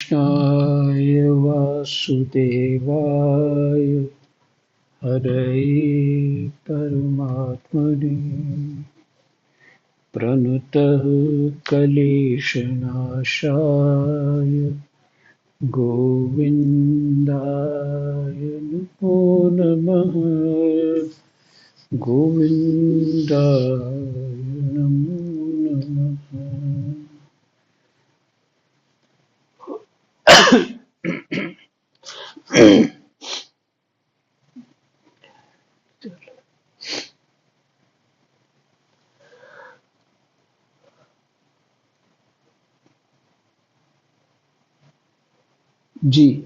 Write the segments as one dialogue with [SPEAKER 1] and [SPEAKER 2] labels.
[SPEAKER 1] कृष्णाय वासुदेवाय हरये परमात्मने प्रणतः क्लेशनाशाय गोविन्दाय नमो नमः। गोविन्दाय नमो नमः। जी,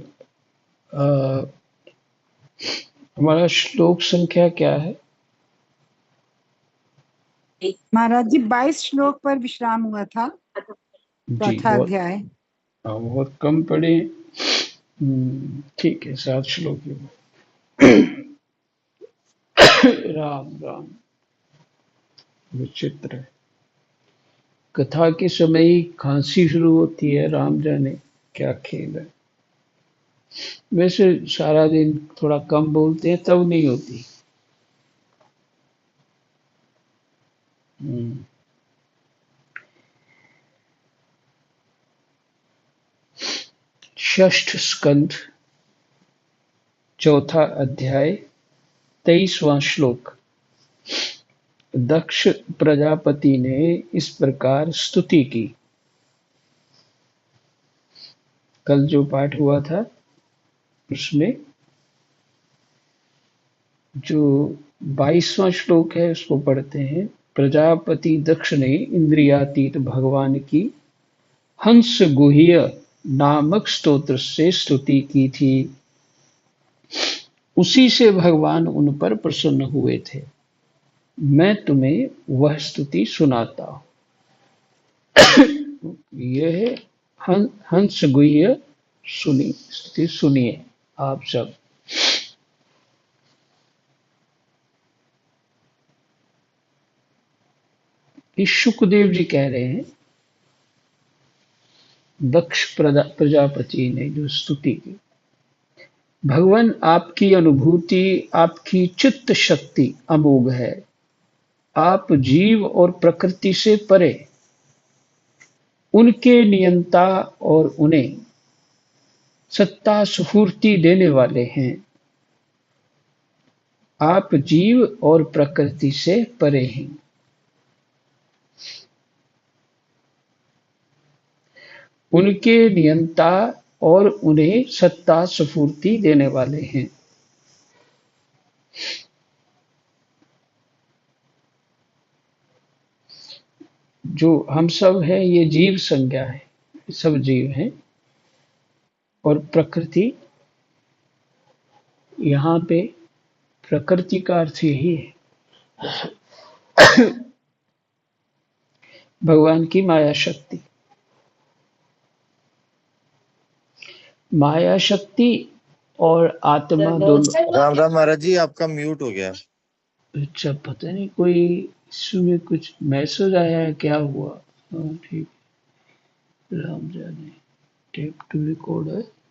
[SPEAKER 1] अ, हमारा श्लोक संख्या क्या है?
[SPEAKER 2] महाराज जी 22 श्लोक पर विश्राम हुआ था,
[SPEAKER 1] जी,
[SPEAKER 2] चौथा अध्याय।
[SPEAKER 1] बहुत कम पढ़े। ठीक है, 7 श्लोक ही। राम राम। विचित्र है, कथा के समय ही खांसी शुरू होती है। राम जाने क्या खेल है। वैसे सारा दिन थोड़ा कम बोलते हैं तब नहीं होती। हम्म, षष्ठ स्कंध, चौथा अध्याय, 23वां श्लोक। दक्ष प्रजापति ने इस प्रकार स्तुति की। कल जो पाठ हुआ था उसमें जो 22वां श्लोक है उसको पढ़ते हैं। प्रजापति दक्ष ने इंद्रियातीत भगवान की हंस गुह्य नामक स्तोत्र से स्तुति की थी। उसी से भगवान उन पर प्रसन्न हुए थे। मैं तुम्हें वह स्तुति सुनाता हूँ। यह है हंस गुह्य स्तुति सुनिए आप सब। इस शुकदेव जी कह रहे हैं दक्ष प्रजापति ने जो स्तुति की। भगवान आपकी अनुभूति, आपकी चित्त शक्ति अमोघ है। आप जीव और प्रकृति से परे, उनके नियंता और उन्हें सत्ता स्फूर्ति देने वाले हैं। आप जीव और प्रकृति से परे हैं। उनके नियंता और उन्हें सत्ता स्फूर्ति देने वाले हैं। जो हम सब हैं ये जीव संज्ञा है, सब जीव हैं। और प्रकृति, यहाँ पे प्रकृति का अर्थ यही है भगवान की माया शक्ति। माया शक्ति और आत्मा दोनों।
[SPEAKER 3] राम राम महाराज जी, आपका म्यूट हो गया।
[SPEAKER 1] अच्छा, पता नहीं कोई इसमें कुछ मैसेज आया है, क्या हुआ। हाँ ठीक, राम जाने। टेप टू रिकॉर्ड है।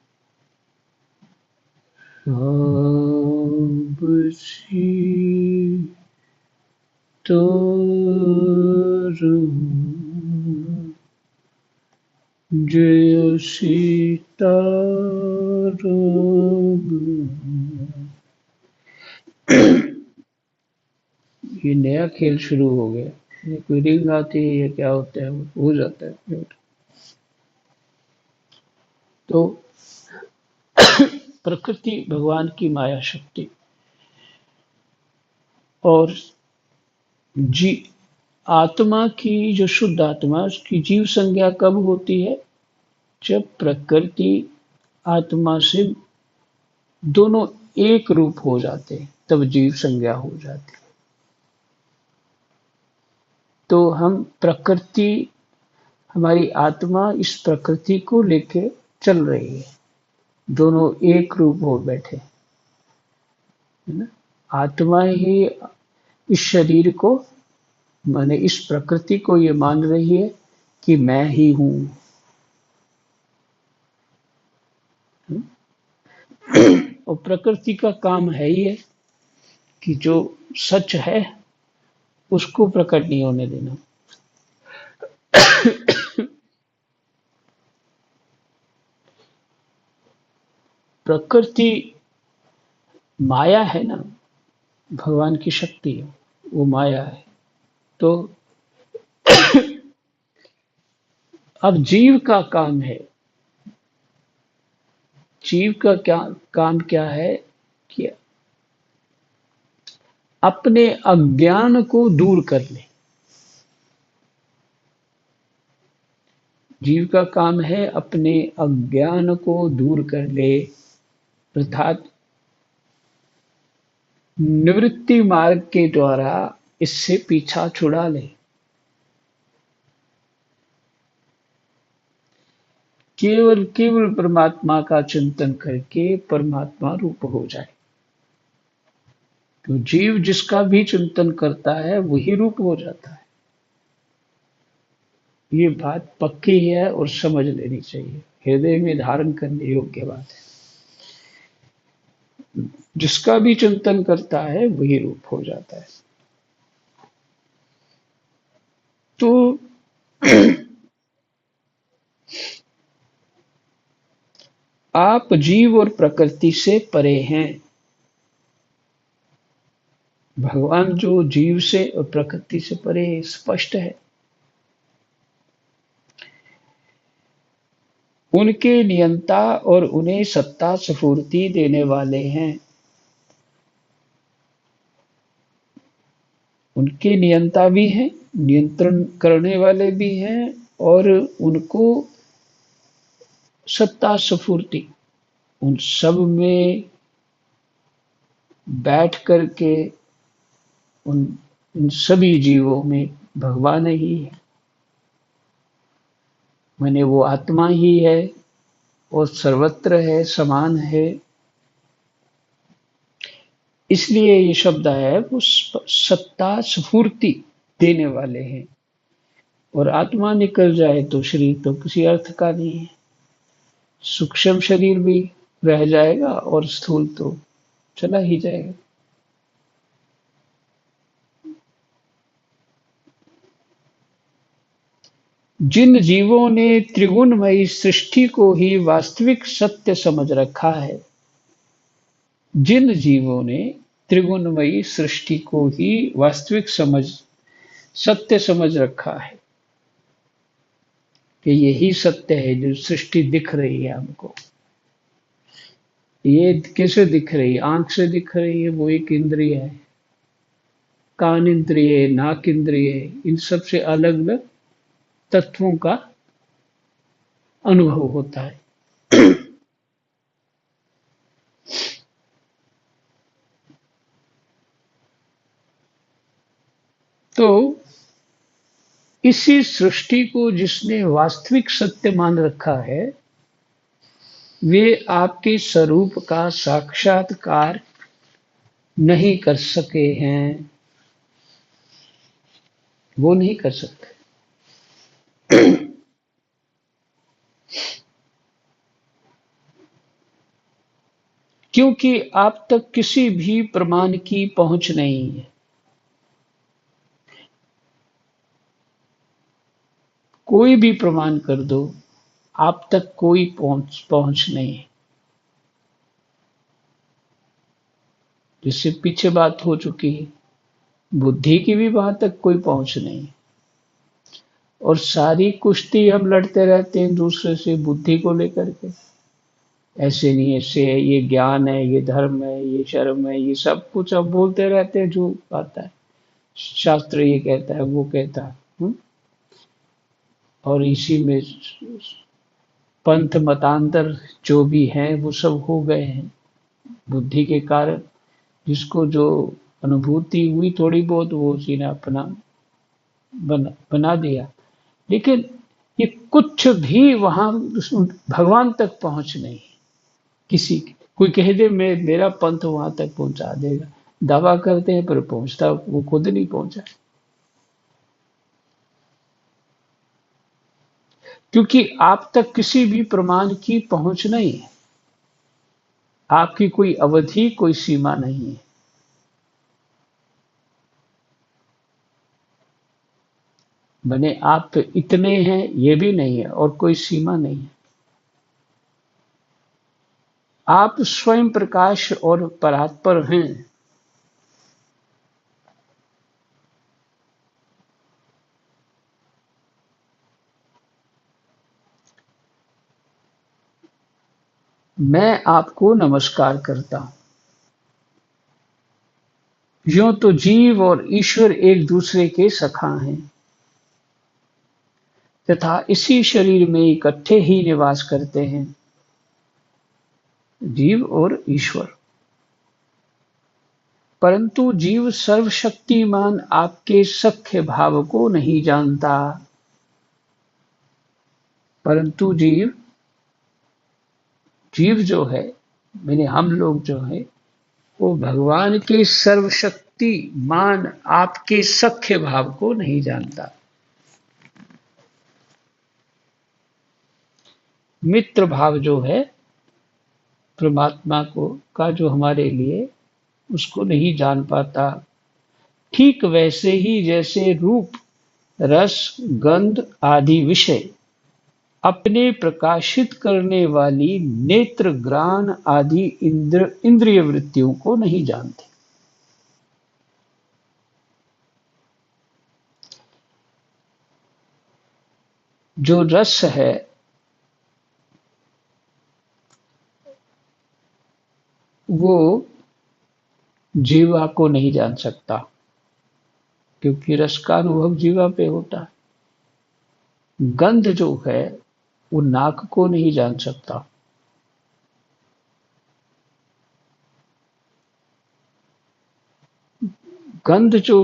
[SPEAKER 1] जय सीताराम। ये नया खेल शुरू हो गया। ये कोई रिंग आती है या क्या होता है, वो हो जाता है म्यूट। तो प्रकृति भगवान की माया शक्ति और जी आत्मा की, जो शुद्ध आत्मा, उसकी जीव संज्ञा कब होती है? जब प्रकृति आत्मा से दोनों एक रूप हो जाते हैं, तब जीव संज्ञा हो जाती है। तो हम प्रकृति, हमारी आत्मा इस प्रकृति को लेके चल रही है, दोनों एक रूप हो बैठे, है ना। आत्मा ही इस शरीर को, माने इस प्रकृति को ये मान रही है कि मैं ही हूँ। और प्रकृति का काम है ही है कि जो सच है उसको प्रकट नहीं होने देना। प्रकृति माया है ना, भगवान की शक्ति है, वो माया है। तो अब जीव का काम है, जीव का क्या काम क्या है कि अपने अज्ञान को दूर कर ले। जीव का काम है अपने अज्ञान को दूर कर ले, अर्थात निवृत्ति मार्ग के द्वारा इससे पीछा छुड़ा ले। केवल केवल परमात्मा का चिंतन करके परमात्मा रूप हो जाए। तो जीव जिसका भी चिंतन करता है वही रूप हो जाता है। ये बात पक्की है और समझ लेनी चाहिए, हृदय में धारण करने योग्य बात है। जिसका भी चिंतन करता है वही रूप हो जाता है। तो आप जीव और प्रकृति से परे हैं। भगवान जो जीव से और प्रकृति से परे है, स्पष्ट है। उनके नियंता और उन्हें सत्ता स्फूर्ति देने वाले हैं। उनके नियंता भी हैं, नियंत्रण करने वाले भी हैं, और उनको सत्ता स्फूर्ति, उन सब में बैठ करके उन सभी जीवों में भगवान ही है, माने वो आत्मा ही है और सर्वत्र है, समान है। इसलिए ये शब्द है वो सत्ता स्फूर्ति देने वाले हैं। और आत्मा निकल जाए तो शरीर तो किसी अर्थ का नहीं है। सूक्ष्म शरीर भी रह जाएगा और स्थूल तो चला ही जाएगा। जिन जीवों ने त्रिगुणमयी सृष्टि को ही वास्तविक सत्य समझ रखा है, जिन जीवों ने त्रिगुणमयी सृष्टि को ही वास्तविक सत्य समझ रखा है कि यही सत्य है, जो सृष्टि दिख रही है हमको, ये कैसे दिख रही है? आंख से दिख रही है, वो एक इंद्रिय है। कान इंद्रिय, नाक इंद्रिय, इन सब से अलग अलग तत्वों का अनुभव होता है। तो इसी सृष्टि को जिसने वास्तविक सत्य मान रखा है, वे आपके स्वरूप का साक्षात्कार नहीं कर सके हैं। वो नहीं कर सकते। क्योंकि आप तक किसी भी प्रमाण की पहुंच नहीं है। कोई भी प्रमाण कर दो, आप तक कोई पहुंच नहीं है। जिससे पीछे बात हो चुकी है, बुद्धि की भी वहां तक कोई पहुंच नहीं है। और सारी कुश्ती हम लड़ते रहते हैं दूसरे से बुद्धि को लेकर के। ऐसे नहीं, ऐसे है, ये ज्ञान है, ये धर्म है, ये शर्म है, ये सब कुछ अब बोलते रहते हैं जो आता है। शास्त्र ये कहता है, वो कहता है। और इसी में पंथ मतांतर जो भी हैं वो सब हो गए हैं बुद्धि के कारण। जिसको जो अनुभूति हुई थोड़ी बहुत, वो उसी ने अपना बना दिया। लेकिन ये कुछ भी वहां भगवान तक पहुंच नहीं। किसी कोई कह दे मेरा पंथ वहां तक पहुंचा देगा, दावा करते हैं, पर पहुंचता वो खुद नहीं पहुंचा। क्योंकि आप तक किसी भी प्रमाण की पहुंच नहीं है। आपकी कोई अवधि, कोई सीमा नहीं है। बने आप इतने हैं ये भी नहीं है और कोई सीमा नहीं है। आप स्वयं प्रकाश और परात्पर हैं। मैं आपको नमस्कार करता हूं। यूं तो जीव और ईश्वर एक दूसरे के सखा हैं तथा इसी शरीर में इकट्ठे ही निवास करते हैं, जीव और ईश्वर। परंतु जीव सर्वशक्तिमान आपके सख्य भाव को नहीं जानता। परंतु जीव जीव जो है, मैंने हम लोग जो है, वो भगवान के सर्वशक्तिमान आपके सख्य भाव को नहीं जानता। मित्र भाव जो है परमात्मा को का जो हमारे लिए, उसको नहीं जान पाता। ठीक वैसे ही जैसे रूप, रस, गंध आदि विषय अपने प्रकाशित करने वाली नेत्र, घ्राण आदि इंद्रिय वृत्तियों को नहीं जानते। जो रस है वो जीवा को नहीं जान सकता, क्योंकि रस का अनुभव जीवा पे होता है। गंध जो है वो नाक को नहीं जान सकता। गंध जो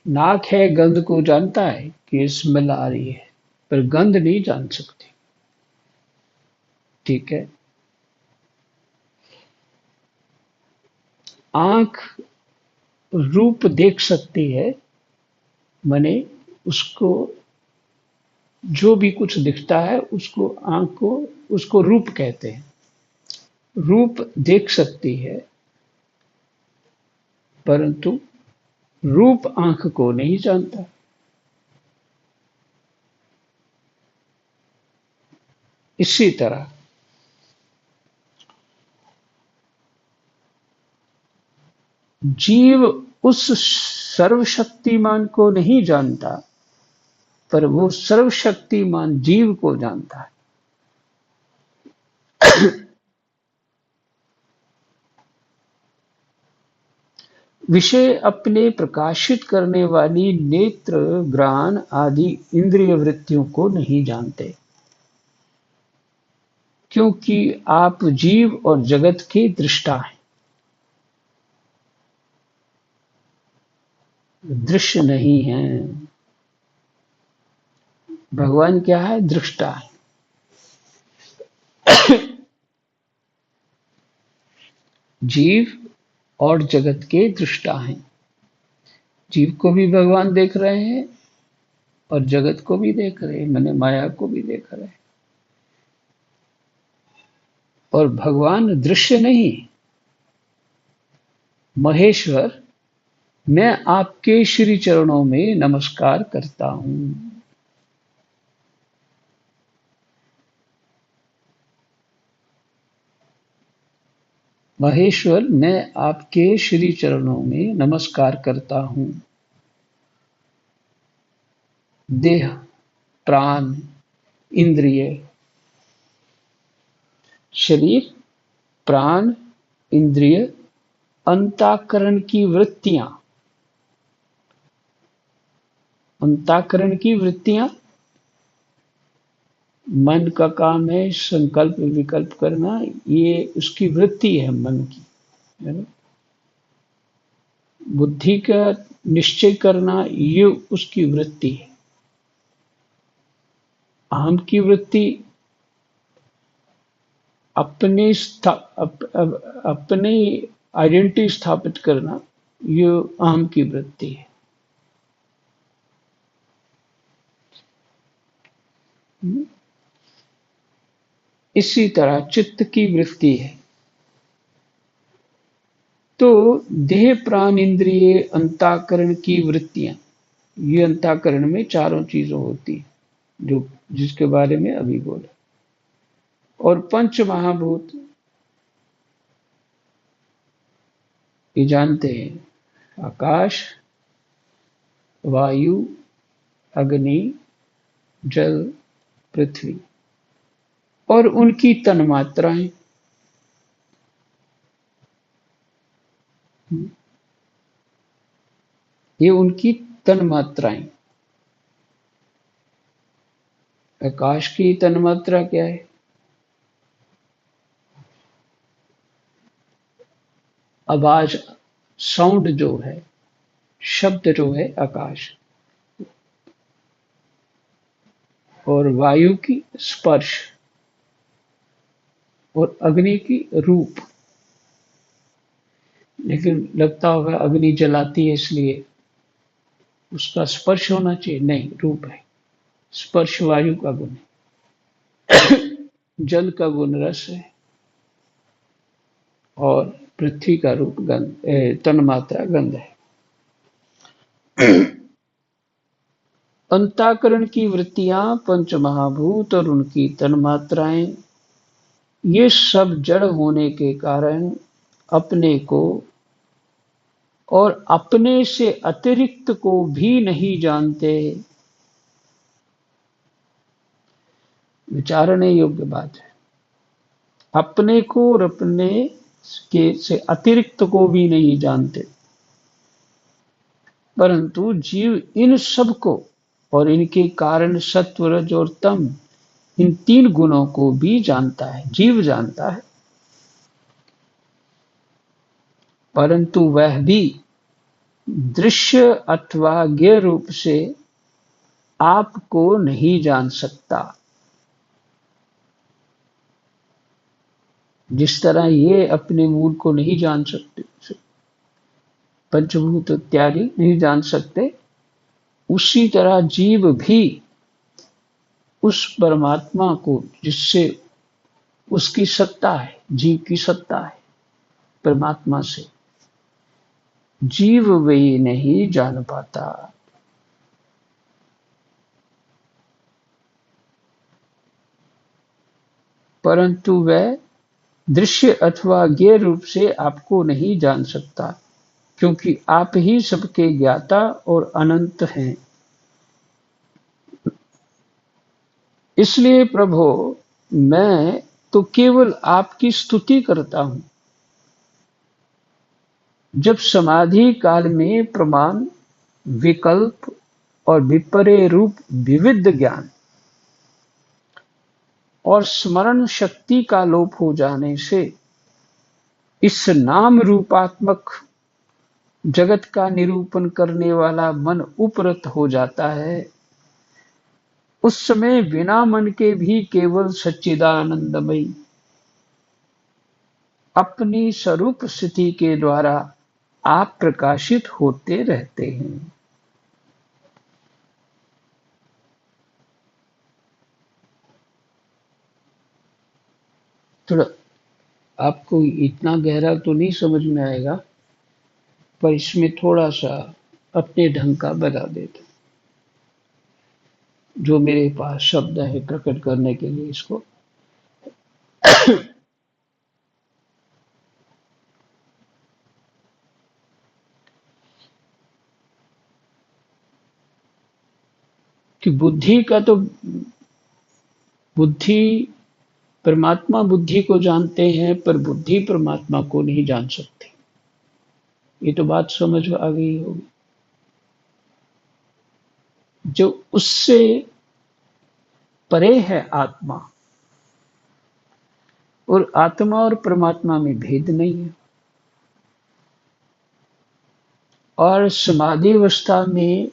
[SPEAKER 1] नाक है गंध को जानता है कि स्मेल आ रही है, पर गंध नहीं जान सकती। ठीक है। आंख रूप देख सकती है, माने उसको जो भी कुछ दिखता है उसको आंख को उसको रूप कहते हैं। रूप देख सकती है, परंतु रूप आंख को नहीं जानता। इसी तरह जीव उस सर्वशक्तिमान को नहीं जानता, पर वो सर्वशक्तिमान जीव को जानता है। विषय अपने प्रकाशित करने वाली नेत्र, घ्राण आदि इंद्रिय वृत्तियों को नहीं जानते, क्योंकि आप जीव और जगत के दृष्टा हैं। दृश्य नहीं है। भगवान क्या है? दृष्टा है। जीव और जगत के दृष्टा हैं। जीव को भी भगवान देख रहे हैं और जगत को भी देख रहे हैं, माने माया को भी देख रहे हैं। और भगवान दृश्य नहीं, महेश्वर, मैं आपके श्री चरणों में नमस्कार करता हूं। महेश्वर, मैं आपके श्री चरणों में नमस्कार करता हूं। देह, प्राण, इंद्रिय, शरीर, प्राण, इंद्रिय, अंतःकरण की वृत्तियां। अंतःकरण की वृत्तियां, मन का काम है संकल्प विकल्प करना, ये उसकी वृत्ति है मन की, है ना। बुद्धि का निश्चय करना, ये उसकी वृत्ति है। अहम की वृत्ति अपने अपने आइडेंटिटी स्थापित करना, ये अहम की वृत्ति है। इसी तरह चित्त की वृत्ति है। तो देह प्राण इंद्रिय अंतःकरण की वृत्तियां, ये अंतःकरण में चारों चीजों होती है जो जिसके बारे में अभी बोला। और पंच महाभूत ये जानते हैं, आकाश, वायु, अग्नि, जल, पृथ्वी और उनकी तन्मात्राएं। ये उनकी तन्मात्राएं। आकाश की तन्मात्रा क्या है? आवाज, साउंड जो है, शब्द जो है आकाश। और वायु की स्पर्श और अग्नि की रूप। लेकिन लगता होगा अग्नि जलाती है इसलिए उसका स्पर्श होना चाहिए, नहीं, रूप है। स्पर्श वायु का गुण है, जल का गुण रस है और पृथ्वी का रूप गंध, तन्मात्रा गंध है। अंतःकरण की वृत्तियां, पंच महाभूत और उनकी तन्मात्राएं, ये सब जड़ होने के कारण अपने को और अपने से अतिरिक्त को भी नहीं जानते। विचारने योग्य बात है। अपने को और अपने के से अतिरिक्त को भी नहीं जानते, परंतु जीव इन सब को और इनके कारण सत्व, रज और तम, इन तीन गुणों को भी जानता है, जीव जानता है। परंतु वह भी दृश्य अथवा ज्ञेय रूप से आपको नहीं जान सकता। जिस तरह ये अपने मूल को नहीं जान सकते, पंचभूत इत्यादि नहीं जान सकते, उसी तरह जीव भी उस परमात्मा को, जिससे उसकी सत्ता है, जीव की सत्ता है परमात्मा से, जीव भी नहीं जान पाता। परंतु वह दृश्य अथवा ज्ञेय रूप से आपको नहीं जान सकता, क्योंकि आप ही सबके ज्ञाता और अनंत हैं। इसलिए प्रभु, मैं तो केवल आपकी स्तुति करता हूं। जब समाधि काल में प्रमाण, विकल्प और विपर्य रूप विविध ज्ञान और स्मरण शक्ति का लोप हो जाने से इस नाम रूपात्मक जगत का निरूपण करने वाला मन उपरत हो जाता है, उस समय बिना मन के भी केवल सच्चिदानंदमयी अपनी स्वरूप स्थिति के द्वारा आप प्रकाशित होते रहते हैं। थोड़ा आपको इतना गहरा तो नहीं समझ में आएगा, पर इसमें थोड़ा सा अपने ढंग का बता देता जो मेरे पास शब्द है प्रकट करने के लिए इसको। कि बुद्धि का तो, बुद्धि परमात्मा बुद्धि को जानते हैं, पर बुद्धि परमात्मा को नहीं जान सकती। ये तो बात समझ आ गई होगी। जो उससे परे है आत्मा, और आत्मा और परमात्मा में भेद नहीं है। और समाधि अवस्था में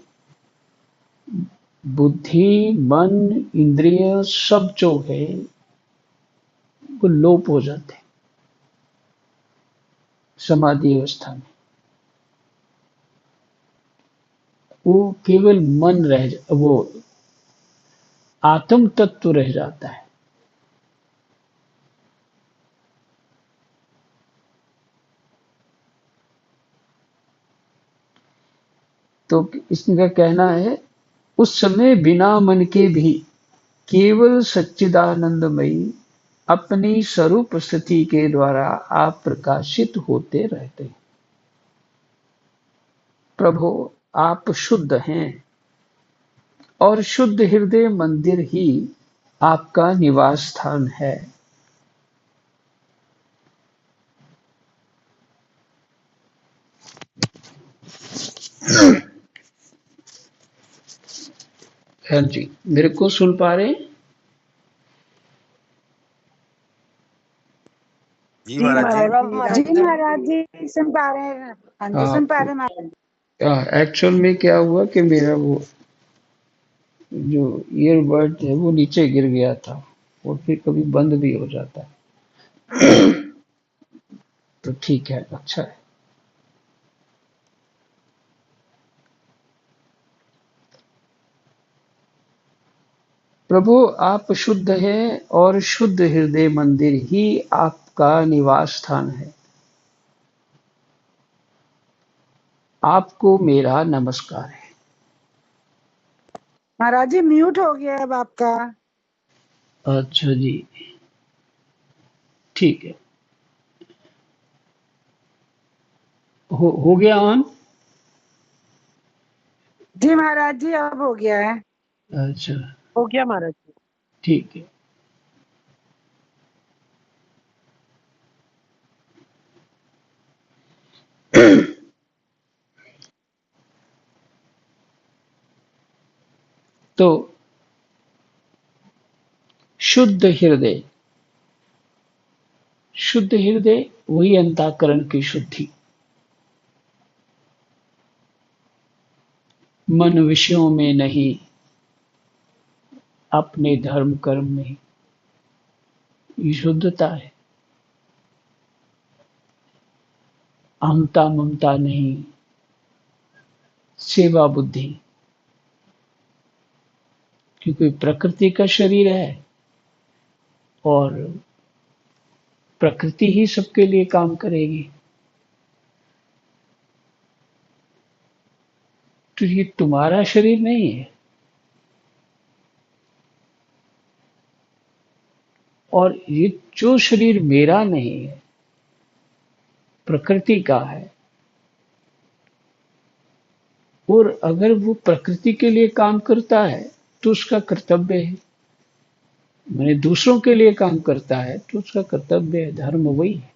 [SPEAKER 1] बुद्धि, मन, इंद्रिय सब जो है वो लोप हो जाते हैं समाधि अवस्था में। वो केवल मन वो आत्म तत्व रह जाता है। तो इसका कहना है उस समय बिना मन के भी केवल सच्चिदानंदमयी अपनी स्वरूप स्थिति के द्वारा आप प्रकाशित होते रहते हैं। प्रभु आप शुद्ध हैं और शुद्ध हृदय मंदिर ही आपका निवास स्थान है। हाँ जी, मेरे को सुन पा रहे हैं?
[SPEAKER 3] जी महाराज जी।
[SPEAKER 2] जी महाराज जी सुन पा रहे हैं। हाँ जी सुन पा रहे हैं महाराज।
[SPEAKER 1] एक्चुअल में क्या हुआ कि मेरा वो जो ईयरबड है वो नीचे गिर गया था और फिर कभी बंद भी हो जाता है। तो ठीक है, अच्छा है। प्रभु आप शुद्ध हैं और शुद्ध हृदय मंदिर ही आपका निवास स्थान है। आपको मेरा नमस्कार है।
[SPEAKER 2] महाराज जी म्यूट हो गया अब आपका।
[SPEAKER 1] अच्छा जी, ठीक है। हो गया ऑन?
[SPEAKER 2] जी महाराज जी अब हो गया है।
[SPEAKER 1] अच्छा,
[SPEAKER 2] हो गया महाराज जी।
[SPEAKER 1] ठीक है। तो शुद्ध हृदय, शुद्ध हृदय वही अंतःकरण की शुद्धि, मन विषयों में नहीं, अपने धर्म कर्म में, ये शुद्धता है। अहंता ममता नहीं, सेवा बुद्धि, क्योंकि प्रकृति का शरीर है और प्रकृति ही सबके लिए काम करेगी। तो ये तुम्हारा शरीर नहीं है और ये जो शरीर मेरा नहीं है, प्रकृति का है। और अगर वो प्रकृति के लिए काम करता है तो उसका कर्तव्य है, मैंने दूसरों के लिए काम करता है तो उसका कर्तव्य है, धर्म वही है।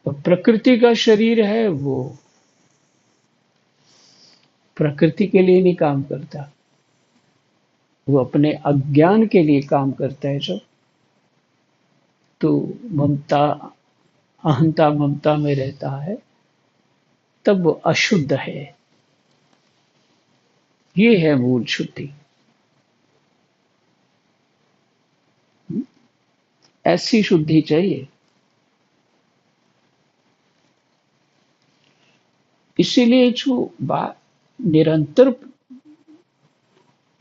[SPEAKER 1] तो प्रकृति का शरीर है, वो प्रकृति के लिए नहीं काम करता, वो अपने अज्ञान के लिए काम करता है। जब तो ममता अहंता ममता में रहता है तब वो अशुद्ध है। ये है मूल शुद्धि। ऐसी शुद्धि चाहिए। इसीलिए जो निरंतर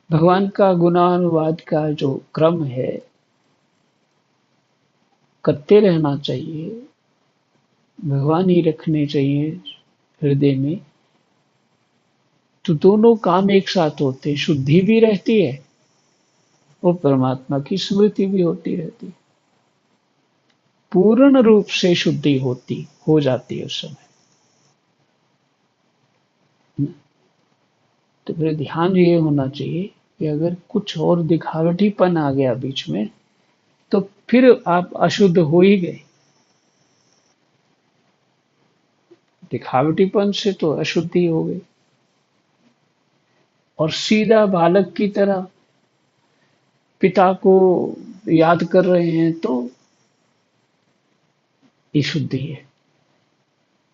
[SPEAKER 1] भगवान का गुणानुवाद का जो क्रम है, करते रहना चाहिए, भगवान ही रखने चाहिए हृदय में, तो दोनों काम एक साथ होते हैं। शुद्धि भी रहती है और परमात्मा की स्मृति भी होती रहती है। पूर्ण रूप से शुद्धि हो जाती है उस समय। तो फिर ध्यान ये होना चाहिए कि अगर कुछ और दिखावटीपन आ गया बीच में तो फिर आप अशुद्ध हो ही गए। दिखावटीपन से तो अशुद्धि हो गई और सीधा बालक की तरह पिता को याद कर रहे हैं तो ये शुद्धि है।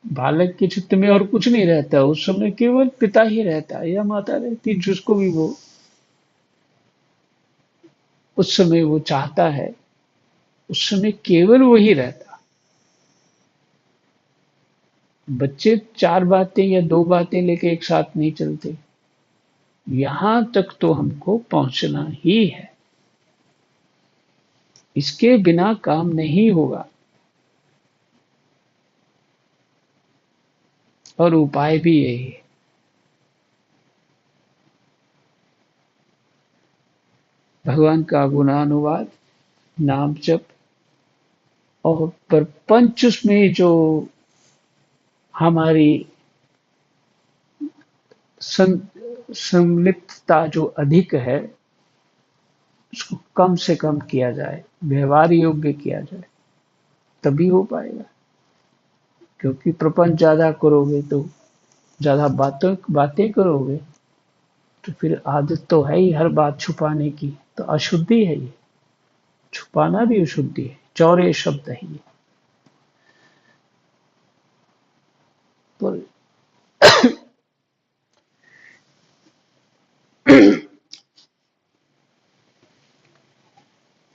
[SPEAKER 1] बालक के चित्त में और कुछ नहीं रहता, उस समय केवल पिता ही रहता है या माता रहती, जिसको भी वो उस समय वो चाहता है, उस समय केवल वही रहता। बच्चे 4 बातें या 2 बातें लेके एक साथ नहीं चलते। यहां तक तो हमको पहुंचना ही है, इसके बिना काम नहीं होगा। और उपाय भी यही है। भगवान का गुणानुवाद, नाम जप, और प्रपंच में जो हमारी संलिप्तता जो अधिक है, उसको कम से कम किया जाए, व्यवहार योग्य किया जाए, तभी हो पाएगा। क्योंकि प्रपंच ज्यादा करोगे तो ज्यादा बातें करोगे तो फिर आदत तो है ही हर बात छुपाने की, तो अशुद्धि है ये। छुपाना भी अशुद्धि है, चौरे शब्द है ये। पर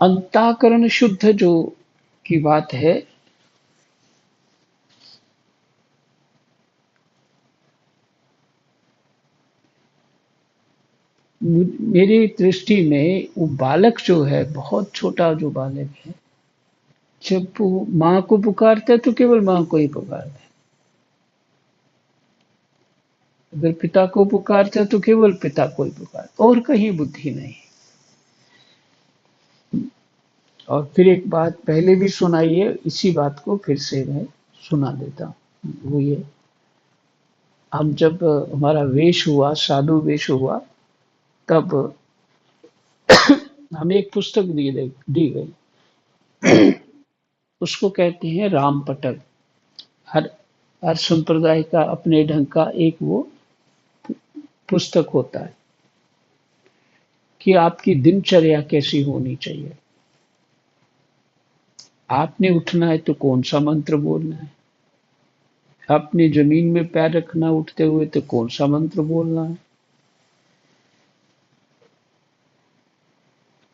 [SPEAKER 1] अंतःकरण शुद्ध जो की बात है, मेरी दृष्टि में वो बालक जो है, बहुत छोटा जो बालक है, जब वो माँ को पुकारता है तो केवल माँ को ही पुकारता है। अगर पिता को पुकारता है तो केवल पिता को ही पुकारता, और कहीं बुद्धि नहीं। और फिर एक बात पहले भी सुनाई है, इसी बात को फिर से मैं सुना देता हूँ। वो ये, हम जब हमारा वेश हुआ, साधु वेश हुआ, तब हमें एक पुस्तक दी गई। उसको कहते हैं रामपटल। हर हर संप्रदाय का अपने ढंग का एक वो पुस्तक होता है कि आपकी दिनचर्या कैसी होनी चाहिए। आपने उठना है तो कौन सा मंत्र बोलना है, आपने जमीन में पैर रखना उठते हुए तो कौन सा मंत्र बोलना है,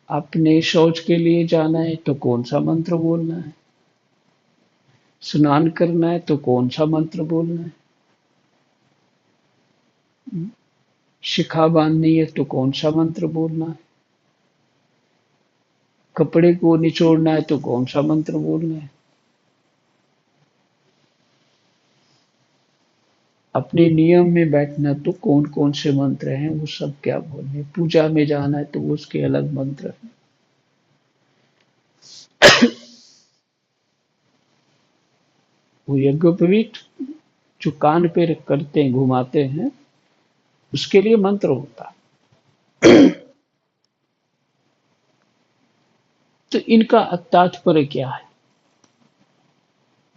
[SPEAKER 1] आपने शौच के लिए जाना है तो कौन सा मंत्र बोलना है, स्नान करना है तो कौन सा मंत्र बोलना है, शिखा बांधनी है तो कौन सा मंत्र बोलना है, कपड़े को निचोड़ना है तो कौन सा मंत्र बोलना है, अपने नियम में बैठना तो कौन कौन से मंत्र हैं वो सब क्या बोलने, पूजा में जाना है तो उसके अलग मंत्र हैं। वो यज्ञोपवीत जो कान पे करते हैं, घुमाते हैं, उसके लिए मंत्र होता है। तो इनका तात्पर्य क्या है?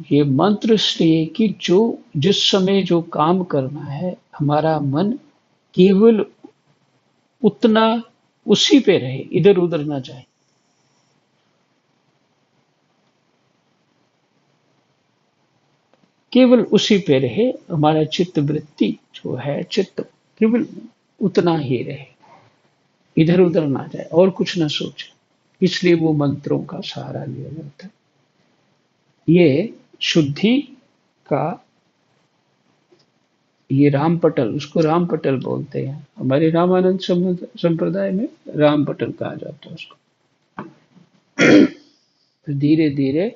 [SPEAKER 1] ये मंत्र इसलिए कि जो जिस समय जो काम करना है, हमारा मन केवल उतना उसी पे रहे, इधर उधर ना जाए। केवल उसी पे रहे, हमारा चित्त वृत्ति जो है, चित्त केवल उतना ही रहे, इधर उधर ना जाए और कुछ ना सोचे। इसलिए वो मंत्रों का सहारा लिया जाता है। ये शुद्धि का, ये रामपटल, उसको रामपटल बोलते हैं। हमारे रामानंद संप्रदाय में रामपटल कहा जाता है उसको। तो धीरे धीरे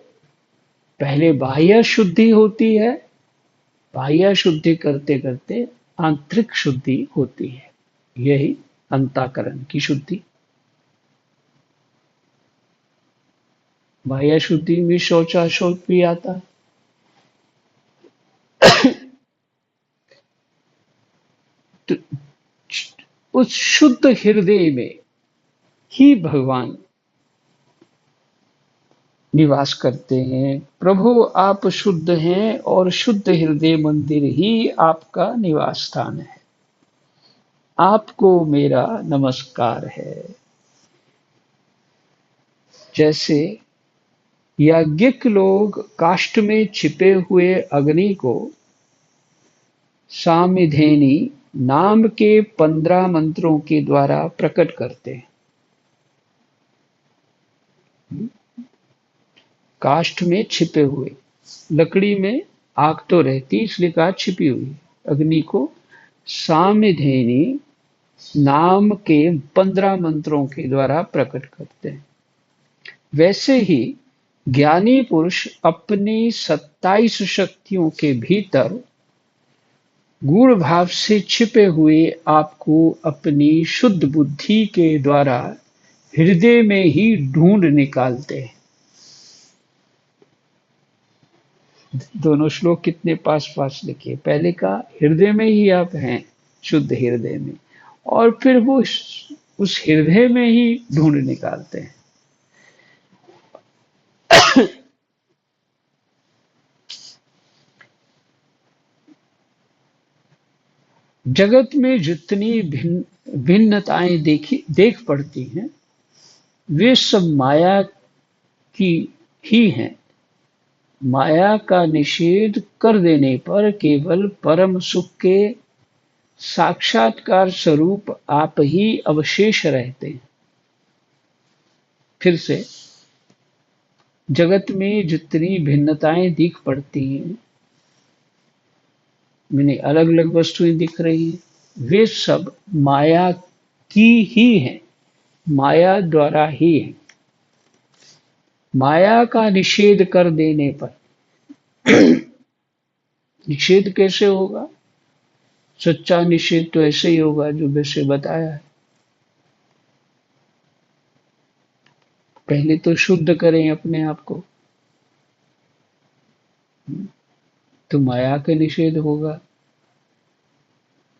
[SPEAKER 1] पहले बाह्य शुद्धि होती है, बाह्य शुद्धि करते करते आंतरिक शुद्धि होती है, यही अंतःकरण की शुद्धि। बाह्य शुद्धि में शौचाशौच भी आता है। तो उस शुद्ध हृदय में ही भगवान निवास करते हैं। प्रभु आप शुद्ध हैं और शुद्ध हृदय मंदिर ही आपका निवास स्थान है। आपको मेरा नमस्कार है। जैसे याज्ञिक लोग काष्ठ में छिपे हुए अग्नि को सामिधेनी नाम के 15 मंत्रों के द्वारा प्रकट करते हैं। काष्ठ में छिपे हुए, लकड़ी में आग तो रहती, इसलिए कहा छिपी हुई। अग्नि को सामिधेनी नाम के 15 मंत्रों के द्वारा प्रकट करते हैं। वैसे ही ज्ञानी पुरुष अपनी 27 शक्तियों के भीतर गूढ़ भाव से छिपे हुए आपको अपनी शुद्ध बुद्धि के द्वारा हृदय में ही ढूंढ निकालते हैं। दोनों श्लोक कितने पास पास लिखे। पहले का हृदय में ही आप हैं, शुद्ध हृदय में, और फिर वो उस हृदय में ही ढूंढ निकालते हैं। जगत में जितनी भिन्नताएं देख पड़ती हैं, वे सब माया की ही हैं। माया का निषेध कर देने पर केवल परम सुख के साक्षात्कार स्वरूप आप ही अवशेष रहते हैं। फिर से, जगत में जितनी भिन्नताएं दिख पड़ती हैं, मैंने अलग अलग वस्तुएं दिख रही हैं, वे सब माया की ही हैं, माया द्वारा ही है। माया का निषेध कर देने पर निषेध कैसे होगा? सच्चा निषेध तो ऐसे ही होगा जो वैसे बताया है। पहले तो शुद्ध करें अपने आप को, तो माया का निषेध होगा।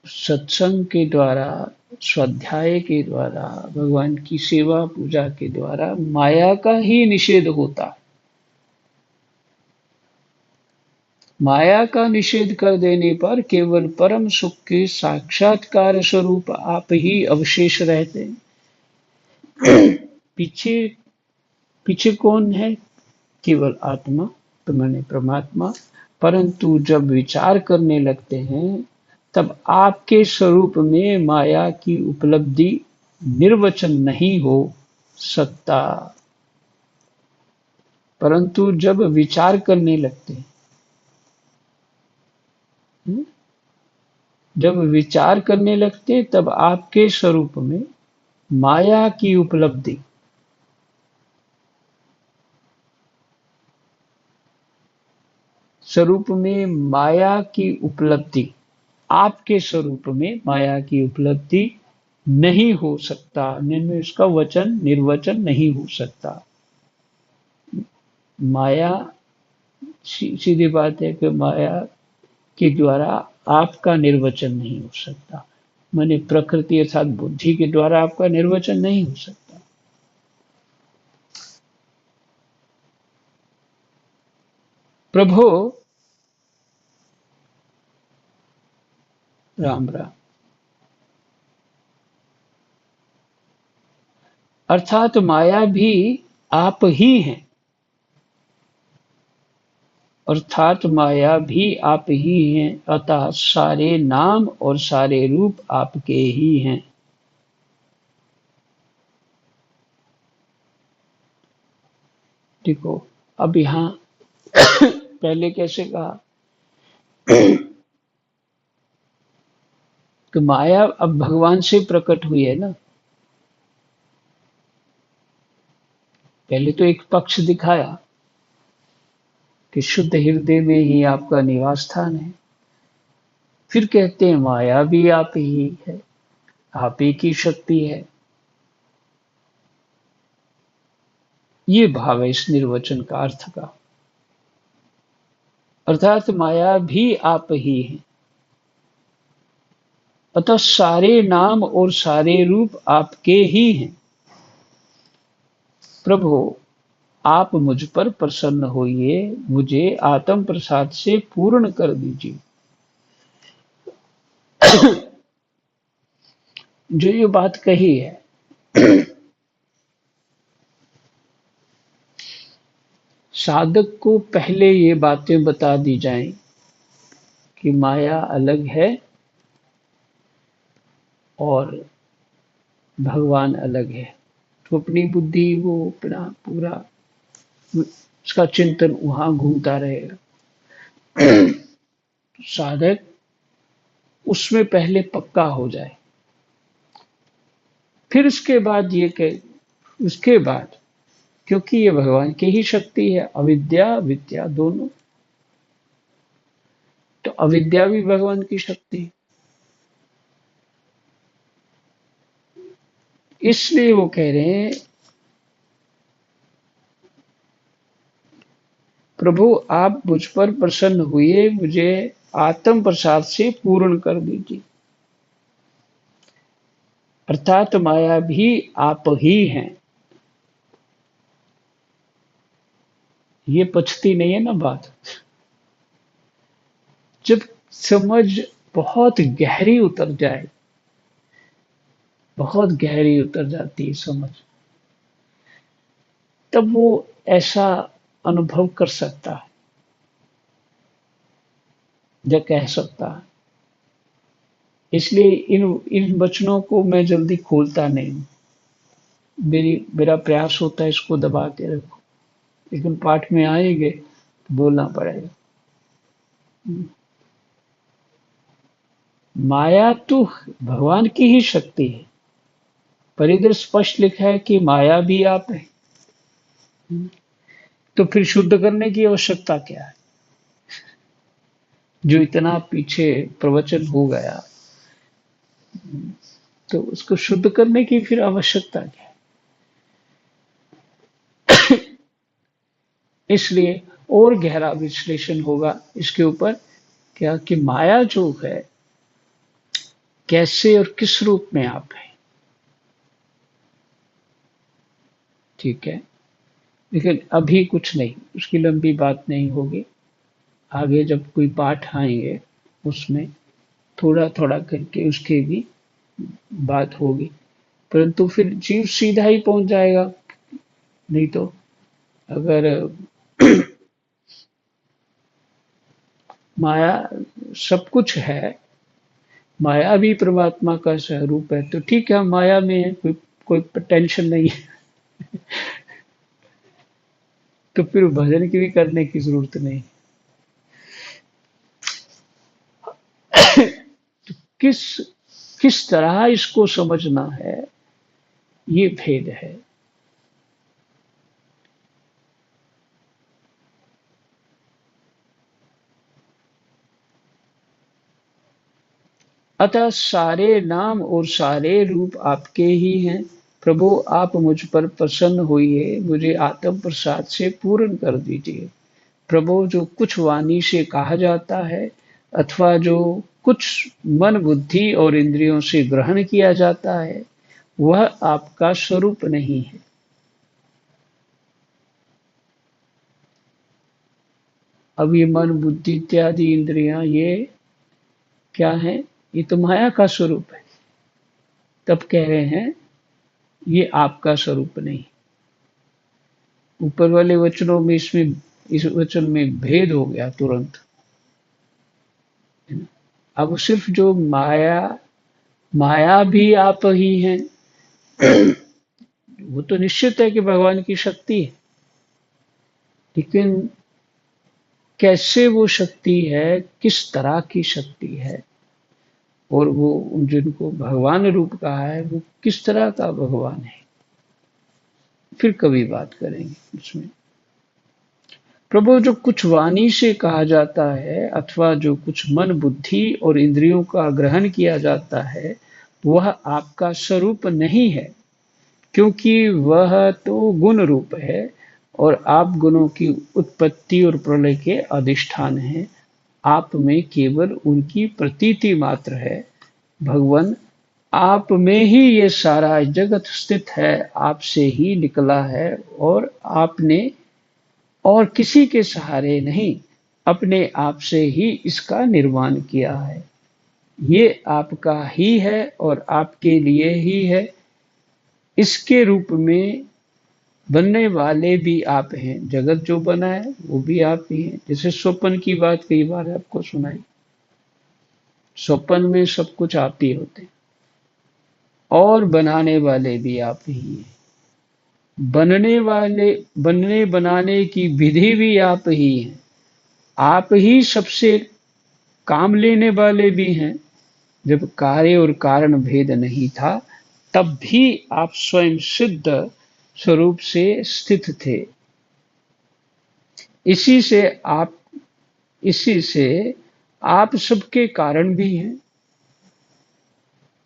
[SPEAKER 1] सत्संग के द्वारा, स्वाध्याय के द्वारा, भगवान की सेवा पूजा के द्वारा माया का ही निषेध होता। माया का निषेध कर देने पर केवल परम सुख के साक्षात्कार स्वरूप आप ही अवशेष रहते हैं। पीछे कौन है? केवल आत्मा, तो माने परमात्मा। परंतु जब विचार करने लगते हैं, तब आपके स्वरूप में माया की उपलब्धि निर्वचन नहीं हो सकता। परंतु जब विचार करने लगते हैं, जब विचार करने लगते हैं, तब आपके स्वरूप में माया की उपलब्धि स्वरूप में माया की उपलब्धि, आपके स्वरूप में माया की उपलब्धि नहीं हो सकता। इसका वचन निर्वचन नहीं हो सकता। माया, सीधी बात है कि माया के द्वारा आपका निर्वचन नहीं हो सकता। माने प्रकृति अर्थात बुद्धि के द्वारा आपका निर्वचन नहीं हो सकता। प्रभु राम राम। अर्थात माया भी आप ही हैं, अर्थात माया भी आप ही हैं, अतः सारे नाम और सारे रूप आपके ही हैं। देखो, अब यहां पहले कैसे कहा कि माया अब भगवान से प्रकट हुई है ना। पहले तो एक पक्ष दिखाया कि शुद्ध हृदय में ही आपका निवास स्थान है। फिर कहते हैं माया भी आप ही है, आप ही की शक्ति है। ये भाव है इस निर्वचन का अर्थ का। अर्थात माया भी आप ही है, अतः सारे नाम और सारे रूप आपके ही हैं। प्रभु, आप मुझ पर प्रसन्न होइए, मुझे आत्म प्रसाद से पूर्ण कर दीजिए। जो ये बात कही है, साधक को पहले ये बातें बता दी जाएं कि माया अलग है और भगवान अलग है, तो अपनी बुद्धि वो अपना पूरा उसका चिंतन वहां घूमता रहेगा। साधक उसमें पहले पक्का हो जाए, फिर उसके बाद ये कहे, उसके बाद, क्योंकि ये भगवान की ही शक्ति है, अविद्या विद्या दोनों। तो अविद्या भी भगवान की शक्ति है। इसलिए वो कह रहे हैं, प्रभु आप मुझ पर प्रसन्न हुए, मुझे आत्म प्रसाद से पूर्ण कर दीजिए। अर्थात माया भी आप ही हैं। ये पछती नहीं है ना बात। जब समझ बहुत गहरी उतर जाए, बहुत गहरी उतर जाती है समझ, तब वो ऐसा अनुभव कर सकता है या कह सकता है। इसलिए इन वचनों को मैं जल्दी खोलता नहीं। मेरा प्रयास होता है इसको दबा के रखो, लेकिन पाठ में आएंगे तो बोलना पड़ेगा। माया तो भगवान की ही शक्ति है, पर इधर स्पष्ट लिखा है कि माया भी आप है। तो फिर शुद्ध करने की आवश्यकता क्या है? जो इतना पीछे प्रवचन हो गया, तो उसको शुद्ध करने की फिर आवश्यकता क्या है? इसलिए और गहरा विश्लेषण होगा इसके ऊपर, क्या कि माया जो है कैसे और किस रूप में आप है। ठीक है, लेकिन अभी कुछ नहीं, उसकी लंबी बात नहीं होगी। आगे जब कोई पाठ आएंगे उसमें थोड़ा थोड़ा करके उसके भी बात होगी, परंतु फिर जीव सीधा ही पहुंच जाएगा। नहीं तो अगर माया सब कुछ है, माया भी परमात्मा का स्वरूप है, तो ठीक है, हम माया में है, कोई टेंशन नहीं है। तो फिर भजन की भी करने की जरूरत नहीं। तो किस तरह इसको समझना है, ये भेद है। अतः सारे नाम और सारे रूप आपके ही हैं। प्रभु आप मुझ पर प्रसन्न होइए, मुझे आत्म प्रसाद से पूर्ण कर दीजिए। प्रभु जो कुछ वाणी से कहा जाता है अथवा जो कुछ मन बुद्धि और इंद्रियों से ग्रहण किया जाता है, वह आपका स्वरूप नहीं है। अब ये मन बुद्धि इत्यादि इंद्रियां, ये क्या है? ये तो माया का स्वरूप है। तब कह रहे हैं ये आपका स्वरूप नहीं। ऊपर वाले वचनों में इस वचन में भेद हो गया तुरंत। अब सिर्फ जो माया भी आप ही हैं, वो तो निश्चित है कि भगवान की शक्ति है, लेकिन कैसे वो शक्ति है, किस तरह की शक्ति है, और वो जिनको भगवान रूप कहा है वो किस तरह का भगवान है, फिर कभी बात करेंगे उसमें। प्रभु जो कुछ वाणी से कहा जाता है अथवा जो कुछ मन बुद्धि और इंद्रियों का ग्रहण किया जाता है, वह आपका स्वरूप नहीं है, क्योंकि वह तो गुण रूप है और आप गुणों की उत्पत्ति और प्रलय के अधिष्ठान हैं। आप में केवल उनकी प्रतीति मात्र है। भगवान आप में ही ये सारा जगत स्थित है, आपसे ही निकला है और आपने और किसी के सहारे नहीं, अपने आप से ही इसका निर्माण किया है। ये आपका ही है और आपके लिए ही है। इसके रूप में बनने वाले भी आप हैं। जगत जो बना है वो भी आप ही हैं। जैसे स्वप्न की बात कई बार आपको सुनाई, स्वप्न में सब कुछ आप ही होते हैं और बनाने वाले भी आप ही हैं। बनने बनाने की विधि भी आप ही हैं। आप ही सबसे काम लेने वाले भी हैं। जब कार्य और कारण भेद नहीं था, तब भी आप स्वयं सिद्ध स्वरूप से स्थित थे। इसी से आप सबके कारण भी हैं।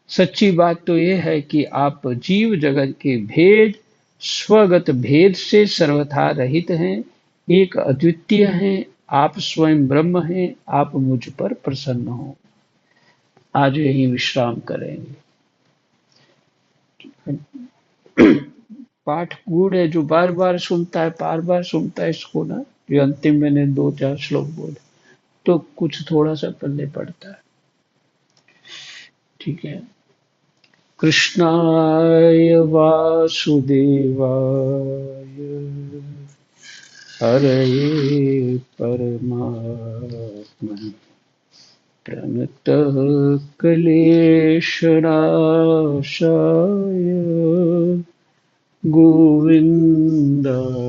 [SPEAKER 1] सच्ची बात तो यह है कि आप जीव जगत के भेद, स्वगत भेद से सर्वथा रहित हैं, एक अद्वितीय हैं, आप स्वयं ब्रह्म हैं, आप मुझ पर प्रसन्न हो। आज यही विश्राम करेंगे। पाठ गूढ़ है, जो बार बार सुनता है, बार बार सुनता है इसको ना, जो अंतिम मैंने 2-4 श्लोक बोले, तो कुछ थोड़ा सा पल्ले पड़ता है। ठीक है। कृष्णाय वासुदेवाय हरये परमात्मने प्रणतः क्लेशनाशाय गोविन्दाय